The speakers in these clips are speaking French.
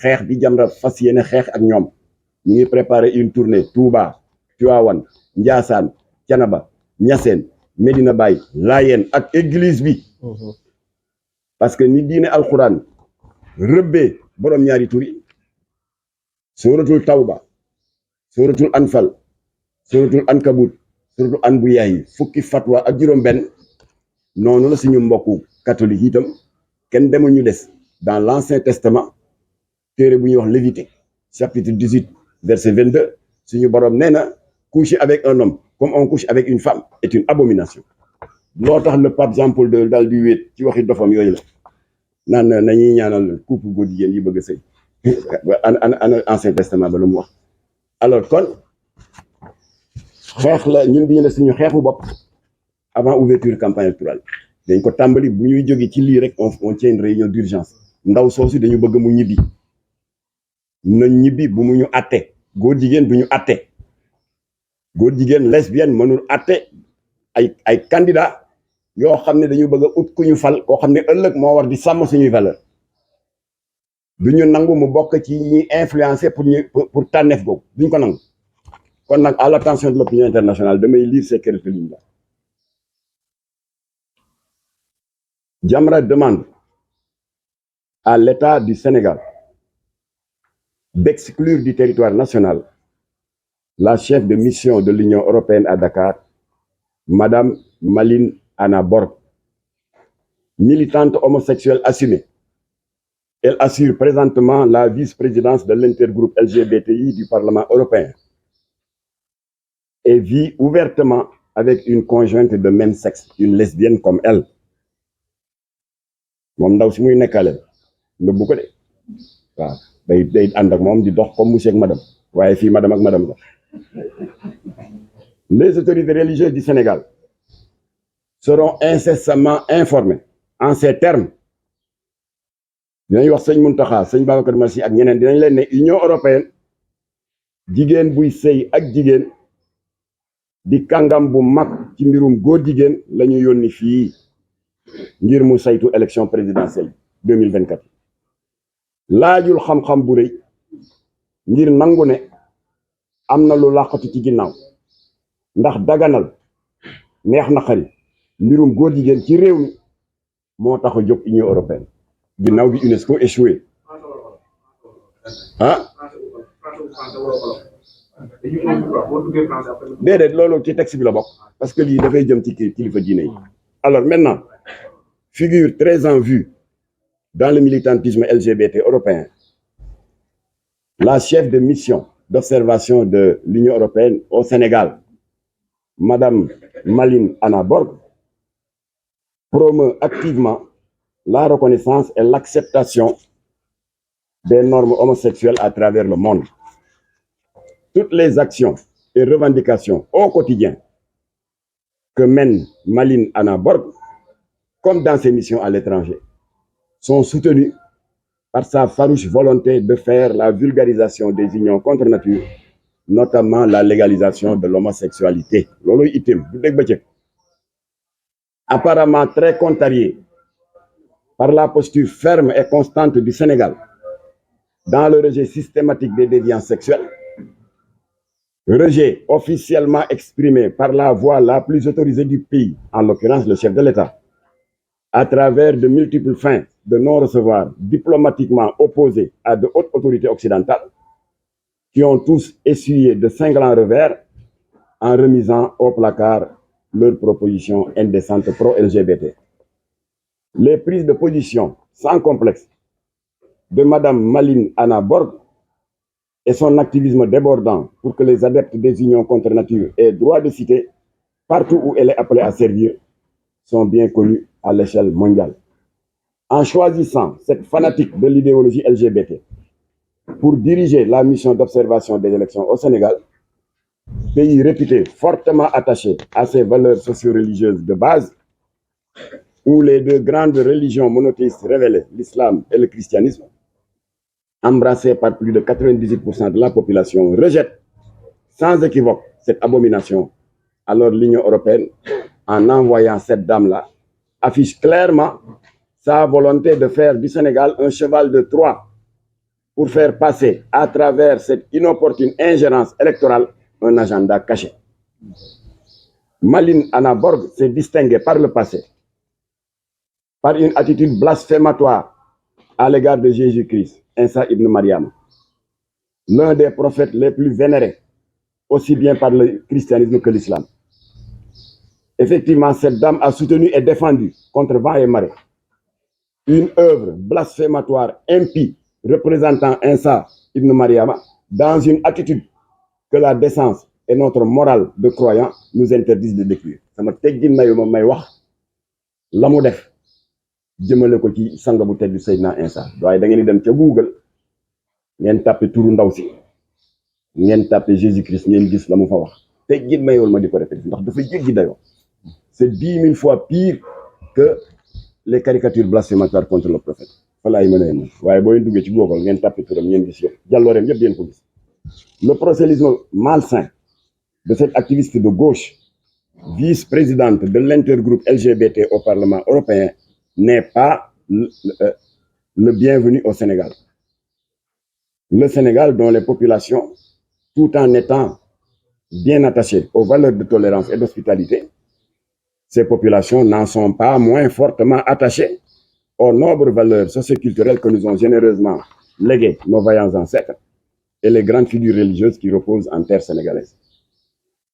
xeex bi Jamra fas yéene xeex ak ñoom. ñu ngi préparer une tournée Touba Tivaouane Ndiassane Thiénaba Niassène Medina Baye Layène ak église bi. parce que ni diine alxuraan rëbbee borom ñaari tur yi suratul Tawba suratul Anfal suratul Ankabut suratul Anbiya yi fukki fatwa ak juróom-benn noonu la suñu mbokku catholique itam kenn demul ñu des dans l'Ancien Testament téere bu ñuy wax Lévitique chapitre 18 verset 22 suñu borom nee na coucher avec un homme comme on couche avec une femme est une abomination. loo tax le pape Jean-Paul II daal di wéet ci waxi dofam yooyu la naan nañuy ñaanal couple góor jigéen yi bëgg a sëy an Ancien Testament ba lu mu wax. alors kon xeex la ñun bi ñu ne suñu xeexu bopp avant ouverture campagne électorale dañ ko tàmbali bu ñuy jóge ci lii rek on tient une réunion d'urgence ndaw soosu dañu bëgg mu ñibbi na ñibbi bu mu ñu atte góor jigéen du ñu atte góor jigéen lesbienne mënul atte ay candidat yoo xam ne dañu bëgg a ut ku ñu fal koo xam ne ëllëg moo war di sàmm suñuy valeur du ñu nangu mu bokk ci ñuy influencer pour tànneef googu duñ ko nangu. kon nag à l'attention de l'opinion internationale damay lire ces quelques lignes là. Jamra demande à l'État du Sénégal d'exclure du territoire national la chef de mission de l'Union européenne à Dakar, Madame Malin Anna Borg, militante homosexuelle assumée. Elle assure présentement la vice-présidence de l'intergroupe LGBTI du Parlement européen et vit ouvertement avec une conjointe de même sexe, une lesbienne comme elle. moom ndaw si muy nekkale nëbbu ko de waaw day ànd ak moom di dox comme monsieur ak madame waaye fii madame ak madame la. Les autorités religieuses du Sénégal seront incessamment informées en ces termes. dinañ wax sëñ Mountakha sëñ Babacar Massi ak ñeneen dinañ leen ne Union européenne jigéen buy sëy ak jigéen di kàngam bu mag ci mbirum góor jigéen la ñu yónni fii ngir mu saytu élection présidentielle 2024 laajul xam-xam bu rëy ngir nangu ne am na lu làqatu ci ginnaaw ndax daganal neex na xari mbirum góor jigéen ci réew mi moo tax a jóg Union européenne ginnaaw bi UNESCO échoué déedéet loolu ci texte bi la bokk parce que lii dafay jëm ci kilifa diine yi. Alors maintenant, figure très en vue dans le militantisme LGBT européen la chef de mission d'observation de l'Union européenne au Sénégal, Madame Malin Anna Borg, promeut activement la reconnaissance et l'acceptation des normes homosexuelles à travers le monde. Toutes les actions et revendications au quotidien que mène Malin Anna Borg, comme dans ses missions à l'étranger, sont soutenues par sa farouche volonté de faire la vulgarisation des unions contre nature, notamment la légalisation de l'homosexualité. Loolu itam du dégg bëccëg. Apparemment très contrarié par la posture ferme et constante du Sénégal dans le rejet systématique des déviances sexuelles, rejet officiellement exprimé par la voix la plus autorisée du pays, en l'occurrence le chef de l'État, à travers de multiples fins de non-recevoir diplomatiquement opposés à de hautes autorités occidentales, qui ont tous essuyé de cinglants revers en remisant au placard leurs propositions indécentes pro-LGBT. Les prises de position sans complexe de Madame Malin Anna Borg et son activisme débordant pour que les adeptes des unions contre nature aient droit de cité partout où elle est appelée à servir sont bien connus à l'échelle mondiale. En choisissant cette fanatique de l'idéologie LGBT pour diriger la mission d'observation des élections au Sénégal, pays réputé fortement attaché à ses valeurs socio-religieuses de base, où les deux grandes religions monothéistes révélées, l'islam et le christianisme, embrassées par plus de 98% de la population, rejettent sans équivoque cette abomination. Alors l'Union européenne, en envoyant cette dame-là, affiche clairement sa volonté de faire du Sénégal un cheval de Troie pour faire passer à travers cette inopportune ingérence électorale un agenda caché. Malin Anna Borg s'est distingué par le passé par une attitude blasphématoire à l'égard de Jésus-Christ, Isa ibn Mariam, l'un des prophètes les plus vénérés, aussi bien par le christianisme que l'islam. Effectivement, cette dame a soutenu et défendu, contre vent et marée, une œuvre blasphématoire impie représentant Isa ibn Mariam dans une attitude que la décence et notre morale de croyants nous interdisent de décrire. Sama teggin mayu ma may wax la mu def jëmale ko ci sanga bu tedd Seydina Isa waaye da ngeen di dem ca Google ngeen tapé turu ndaw si ngeen tapé Jésus-Christ ngeen gis la mu fa wax teggin mayul ma di ko répéter ndax dafa jéggi dayoo. C'est 10 000 fois pire que les caricatures blasphématoires contre le prophète. Voilà, le prosélytisme malsain de cette activiste de gauche, vice-présidente de l'intergroupe LGBT au Parlement européen, n'est pas le bienvenu au Sénégal. Le Sénégal, dont les populations, tout en étant bien attachées aux valeurs de tolérance et d'hospitalité, ces populations n'en sont pas moins fortement attachées aux nobles valeurs socioculturelles que nous ont généreusement léguées nos vaillants ancêtres et les grandes figures religieuses qui reposent en terre sénégalaise.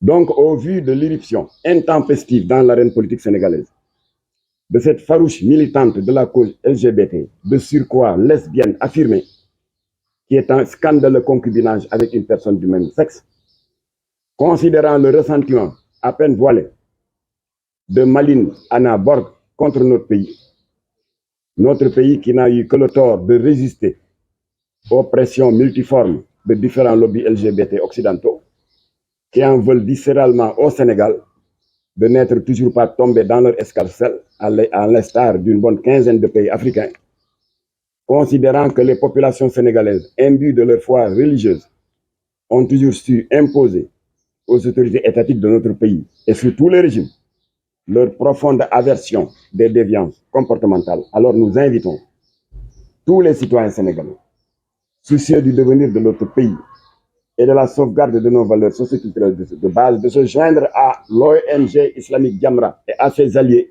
Donc, au vu de l'irruption intempestive dans l'arène politique sénégalaise de cette farouche militante de la cause LGBT, de surcroît lesbienne affirmée, qui est un scandaleux concubinage avec une personne du même sexe, considérant le ressentiment à peine voilé de Malin Anna Borg contre notre pays qui n'a eu que le tort de résister aux pressions multiformes de différents lobbies LGBT occidentaux qui en veulent viscéralement au Sénégal de n'être toujours pas tombés dans leur escarcelle à l'instar d'une bonne quinzaine de pays africains, considérant que les populations sénégalaises imbues de leur foi religieuse ont toujours su imposer aux autorités étatiques de notre pays et sur tous les régimes leur profonde aversion des déviances comportementales. Alors nous invitons tous les citoyens sénégalais, soucieux du devenir de notre pays et de la sauvegarde de nos valeurs socioculturelles de base, de se joindre à l'ONG islamique Jamra et à ses alliés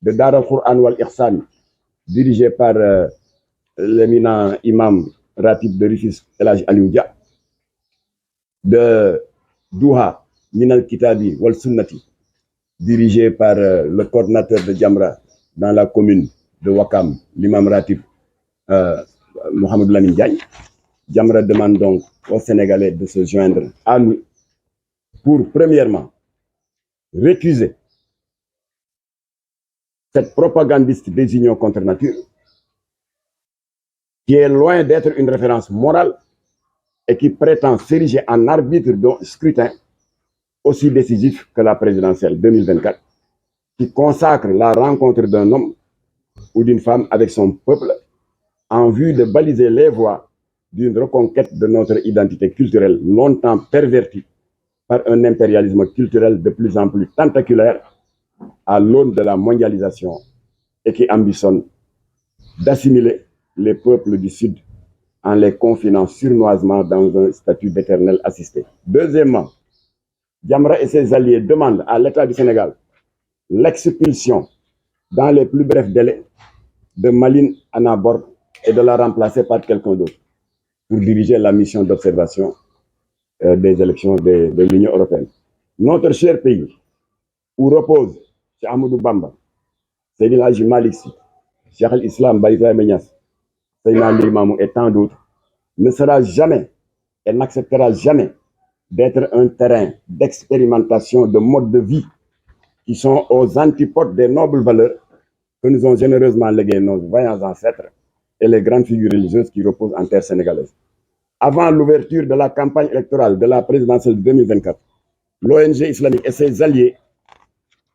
de Dar al-Qur'an wal Ihsan, dirigé par l'éminent imam Ratib de Rufisque El Hadj Aliou Dia, de Douha Minal Kitabi wal Sunnati, dirigé par le coordinateur de Jamra dans la commune de Wakam, l'imam Ratib Mohamed Lamine Diagne. Jamra demande donc aux Sénégalais de se joindre à nous pour, premièrement, récuser cette propagandiste des unions contre nature qui est loin d'être une référence morale et qui prétend s'ériger en arbitre d'un scrutin aussi décisif que la présidentielle 2024, qui consacre la rencontre d'un homme ou d'une femme avec son peuple en vue de baliser les voies d'une reconquête de notre identité culturelle longtemps pervertie par un impérialisme culturel de plus en plus tentaculaire à l'aune de la mondialisation et qui ambitionne d'assimiler les peuples du Sud en les confinant sournoisement dans un statut d'éternel assisté. Deuxièmement, Jamra et ses alliés demandent à l'État du Sénégal l'expulsion dans les plus brefs délais de Malin Anna Borg et de la remplacer par quelqu'un d'autre pour diriger la mission d'observation des élections de l'Union européenne. Notre cher pays, où repose Cheikh Ahmadou Bamba, Seydi El Hadji Malick Sy, Cheikh al-Islam Baye Ibrahima Niass, Seydina Limamou et tant d'autres, ne sera jamais et n'acceptera jamais d'être un terrain d'expérimentation de modes de vie qui sont aux antipodes des nobles valeurs que nous ont généreusement léguées nos vaillants ancêtres et les grandes figures religieuses qui reposent en terre sénégalaise. Avant l'ouverture de la campagne électorale de la présidentielle de 2024, l'ONG islamique et ses alliés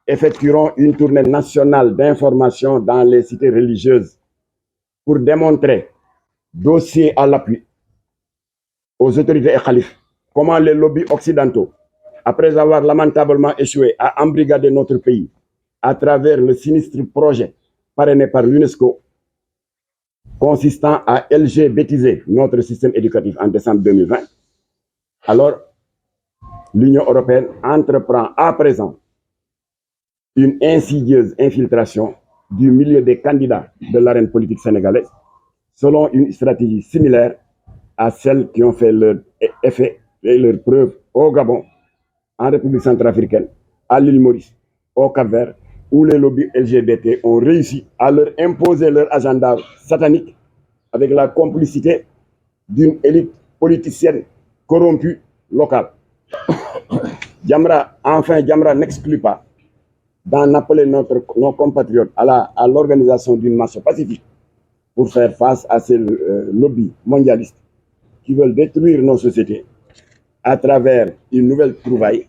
effectueront une tournée nationale d'information dans les cités religieuses pour démontrer, dossier à l'appui, aux autorités et khalifes, comment les lobbies occidentaux, après avoir lamentablement échoué à embrigader notre pays à travers le sinistre projet parrainé par l'UNESCO, consistant à LGBTiser notre système éducatif en décembre 2020, alors l'Union européenne entreprend à présent une insidieuse infiltration du milieu des candidats de l'arène politique sénégalaise selon une stratégie similaire à celles qui ont fait leur effet et leur preuve au Gabon, en République centrafricaine, à l'île Maurice, au Cap-Vert, où les lobbies LGBT ont réussi à leur imposer leur agenda satanique avec la complicité d'une élite politicienne corrompue locale. Jamra n'exclut pas d'en appeler nos compatriotes à l'organisation d'une marche pacifique pour faire face à ces lobbies mondialistes qui veulent détruire nos sociétés à travers une nouvelle trouvaille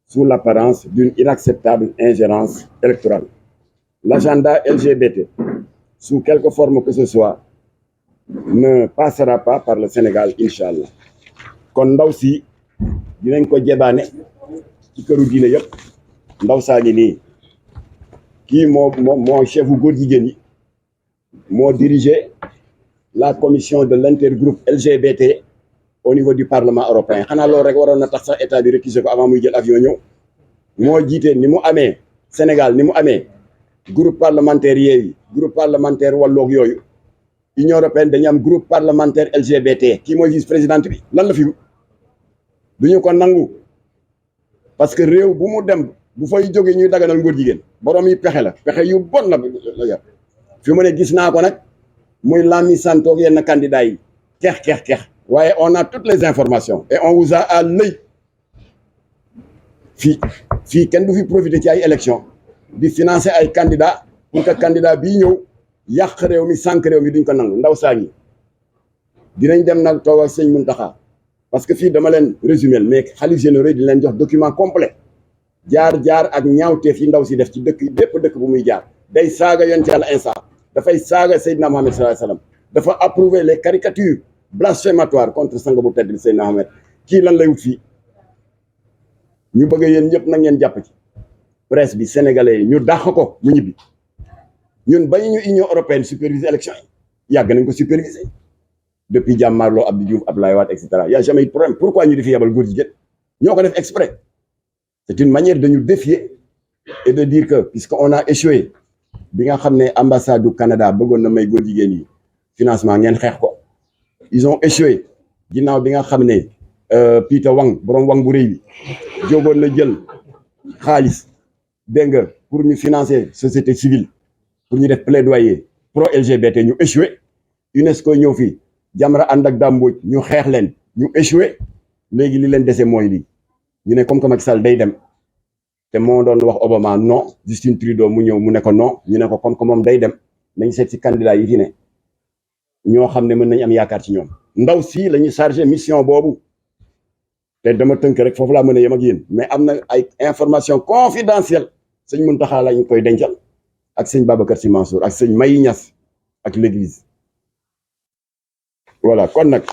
sous l'apparence d'une inacceptable ingérence électorale. L'agenda LGBT, sous quelque forme que ce soit, ne passera pas par le Sénégal, Inch'Allah. kon ndaw si dinañ ko jebaane ci këru diine yëpp ndaw saa ngi nii kii moo chefu góor jigéen yi moo dirigé la commission de l'intergroupe LGBT au niveau du Parlement européen xanaa loolu rek waroon na tax sax état bi récuser ko avant muy jël avion ñëw moo jiite ni mu amee Sénégal ni mu amee groupe parlementaire Yewwi groupe parlementaire Wallu ak yooyu Union européenne dañu am groupe parlementaire LGBT kii mooy vice-présidente bi lan la fi duñu ko nangu parce que réew bu mu dem bu fay jógee ñuy daganal ngóor jigéen borom yi pexe la pexe yu bon la yor fi mu ne gis naa ko nag muy Lami Santoog yenn candidats yi keex waaye on a toutes les informations et on vous a à l'œil fii kenn du fi profiter ci ay élections di financer ay candidats pour que candidat bii ñëw yàq réew mi sànq réew mi duñ ko nangu ndaw saa ngi dinañ dem nag toog ak sëñ Muntaxa parce que fii dama leen résumer mais xalif généraux di leen jox document complet jaar ak ñaawteef yi ndaw si def ci bépp dëkk bu muy jaar day saaga yoon ci Yàlla Insa dafay saaga Seydina Mohamed sallallahu alayhi wasallam dafa approuver les caricatures blasphématoires contre sang bu tedd bi Seydina Mohamed kii lan lay wut fii ñu bëgg yéen ñëpp nag ngeen jàpp ci presse bi sénégalais yi ñu dàq ko mu ñibbi ñun bañu ñu Union européenne superviser élection yi yàgg nañ ko superviser depuis jàmmaarloo Abdou Diouf Abdoulaye Wade et cetera y a jamais eu de problème pourquoi ñu di fi yabal góor jigéen ñoo ko def exprès c'est une manière de nous défier et de dire que puisqu'on a échoué bi nga xam ne ambassade du Canada bëggoon na may góor jigéen yi financement ngeen xeex ko ils ont échoué ginnaaw bi nga xam ne Peter Wang borom Wang bu rëy bi jógoon na jël xaalis dégg nga pour ñu financer société civile pour ñu def plaidoyer pro LGBT ñu échoué UNESCO ñëw fii Jamra ànd ak Damboj ñu xeex leen ñu échoué léegi li leen dese mooy lii ñu ne comme que Macky Sall day dem te moo doon wax Obama non Justin Trudeau mu ñëw mu ne ko non ñu ne ko comme que moom day dem nañ seet ci candidat yi fi ne ñoo xam ne mën nañ am yaakaar ci ñoom ndaw si la ñu chargé mission boobu te dama tënk rek foofu laa mën a yem ak yéen mais am na ay information confidentielle sëñ Mountakha lañ koy dencal ak sëñ Babacar Sy Mansour ak sëñ Mayi Niass ak l'église voilà kon nag